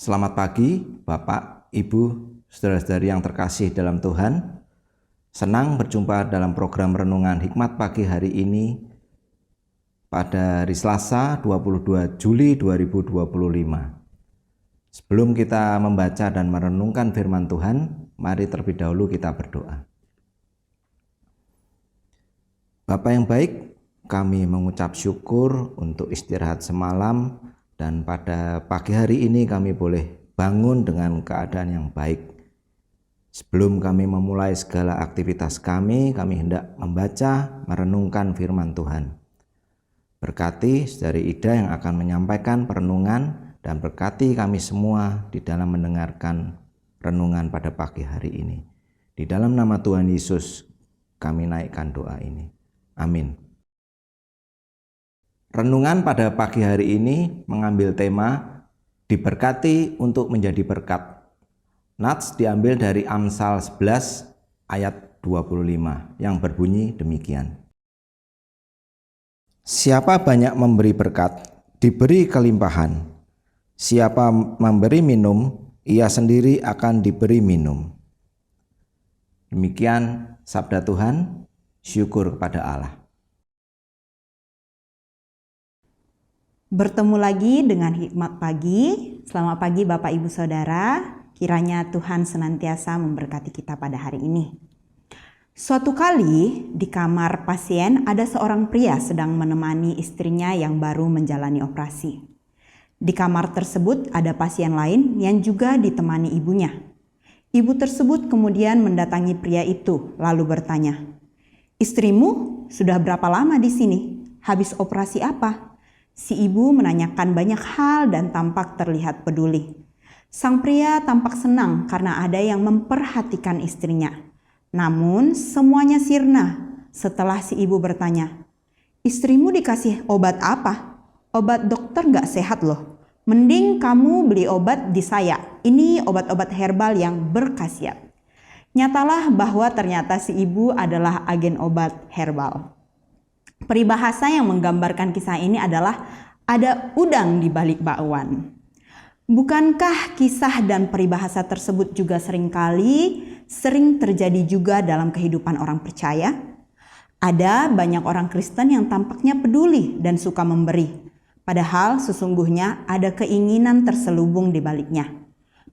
Selamat pagi, Bapak, Ibu, saudara-saudari yang terkasih dalam Tuhan. Senang berjumpa dalam program Renungan Hikmat Pagi hari ini pada hari Selasa 22 Juli 2025. Sebelum kita membaca dan merenungkan firman Tuhan, mari terlebih dahulu kita berdoa. Bapa yang baik, kami mengucap syukur untuk istirahat semalam, dan pada pagi hari ini kami boleh bangun dengan keadaan yang baik. Sebelum kami memulai segala aktivitas kami hendak membaca, merenungkan firman Tuhan. Berkati saudari Ida yang akan menyampaikan perenungan, dan berkati kami semua di dalam mendengarkan renungan pada pagi hari ini. Di dalam nama Tuhan Yesus kami naikkan doa ini. Amin. Renungan pada pagi hari ini mengambil tema diberkati untuk menjadi berkat. Nats diambil dari Amsal 11 ayat 25 yang berbunyi demikian. Siapa banyak memberi berkat, diberi kelimpahan. Siapa memberi minum, ia sendiri akan diberi minum. Demikian sabda Tuhan, syukur kepada Allah. Bertemu lagi dengan Hikmat Pagi. Selamat pagi Bapak Ibu Saudara. Kiranya Tuhan senantiasa memberkati kita pada hari ini. Suatu kali di kamar pasien ada seorang pria sedang menemani istrinya yang baru menjalani operasi. Di kamar tersebut ada pasien lain yang juga ditemani ibunya. Ibu tersebut kemudian mendatangi pria itu lalu bertanya, "Istrimu sudah berapa lama di sini? Habis operasi apa?" Si ibu menanyakan banyak hal dan tampak terlihat peduli. Sang pria tampak senang karena ada yang memperhatikan istrinya. Namun semuanya sirna setelah si ibu bertanya, "Istrimu dikasih obat apa? Obat dokter gak sehat loh. Mending kamu beli obat di saya. Ini obat-obat herbal yang berkhasiat." Nyatalah bahwa ternyata si ibu adalah agen obat herbal. Peribahasa yang menggambarkan kisah ini adalah ada udang di balik bakwan. Bukankah kisah dan peribahasa tersebut juga sering terjadi juga dalam kehidupan orang percaya? Ada banyak orang Kristen yang tampaknya peduli dan suka memberi, padahal sesungguhnya ada keinginan terselubung di baliknya.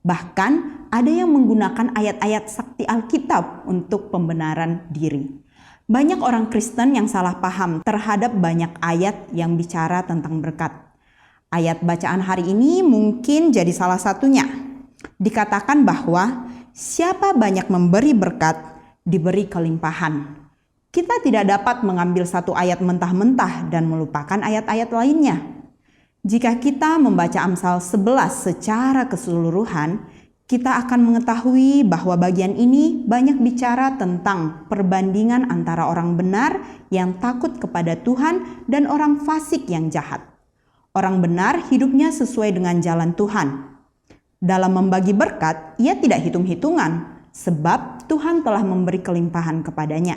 Bahkan ada yang menggunakan ayat-ayat sakti Alkitab untuk pembenaran diri. Banyak orang Kristen yang salah paham terhadap banyak ayat yang bicara tentang berkat. Ayat bacaan hari ini mungkin jadi salah satunya. Dikatakan bahwa siapa banyak memberi berkat, diberi kelimpahan. Kita tidak dapat mengambil satu ayat mentah-mentah dan melupakan ayat-ayat lainnya. Jika kita membaca Amsal 11 secara keseluruhan, kita akan mengetahui bahwa bagian ini banyak bicara tentang perbandingan antara orang benar yang takut kepada Tuhan dan orang fasik yang jahat. Orang benar hidupnya sesuai dengan jalan Tuhan. Dalam membagi berkat, ia tidak hitung-hitungan, sebab Tuhan telah memberi kelimpahan kepadanya.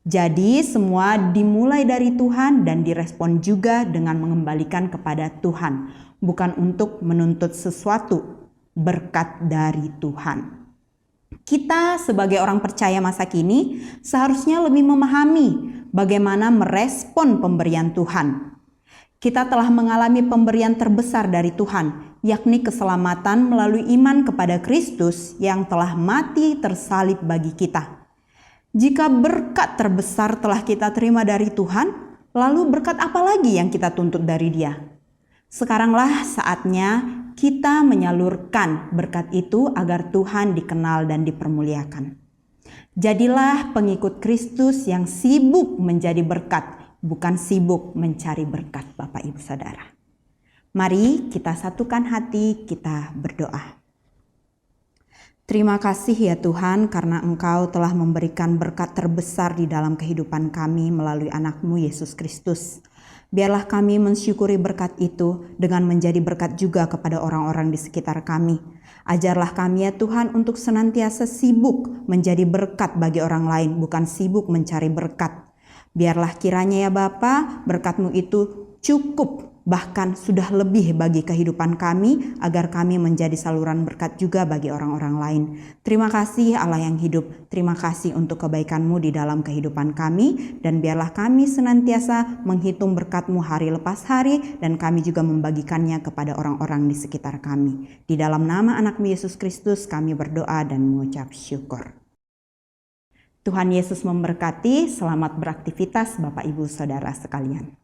Jadi semua dimulai dari Tuhan dan direspon juga dengan mengembalikan kepada Tuhan, bukan untuk menuntut sesuatu. Berkat dari Tuhan. Kita sebagai orang percaya masa kini seharusnya lebih memahami bagaimana merespon pemberian Tuhan. Kita telah mengalami pemberian terbesar dari Tuhan, yakni keselamatan melalui iman kepada Kristus yang telah mati tersalib bagi kita. Jika berkat terbesar telah kita terima dari Tuhan, lalu berkat apa lagi yang kita tuntut dari Dia? Sekaranglah saatnya kita menyalurkan berkat itu agar Tuhan dikenal dan dipermuliakan. Jadilah pengikut Kristus yang sibuk menjadi berkat, bukan sibuk mencari berkat, Bapak Ibu Saudara. Mari kita satukan hati, kita berdoa. Terima kasih ya Tuhan karena Engkau telah memberikan berkat terbesar di dalam kehidupan kami melalui anak-Mu Yesus Kristus. Biarlah kami mensyukuri berkat itu dengan menjadi berkat juga kepada orang-orang di sekitar kami. Ajarlah kami ya Tuhan untuk senantiasa sibuk menjadi berkat bagi orang lain, bukan sibuk mencari berkat. Biarlah kiranya ya Bapa, berkat-Mu itu cukup bahkan sudah lebih bagi kehidupan kami, agar kami menjadi saluran berkat juga bagi orang-orang lain. Terima kasih Allah yang hidup, terima kasih untuk kebaikan-Mu di dalam kehidupan kami, dan biarlah kami senantiasa menghitung berkat-Mu hari lepas hari, dan kami juga membagikannya kepada orang-orang di sekitar kami. Di dalam nama anak-Mu Yesus Kristus kami berdoa dan mengucap syukur. Tuhan Yesus memberkati, selamat beraktivitas Bapak Ibu Saudara sekalian.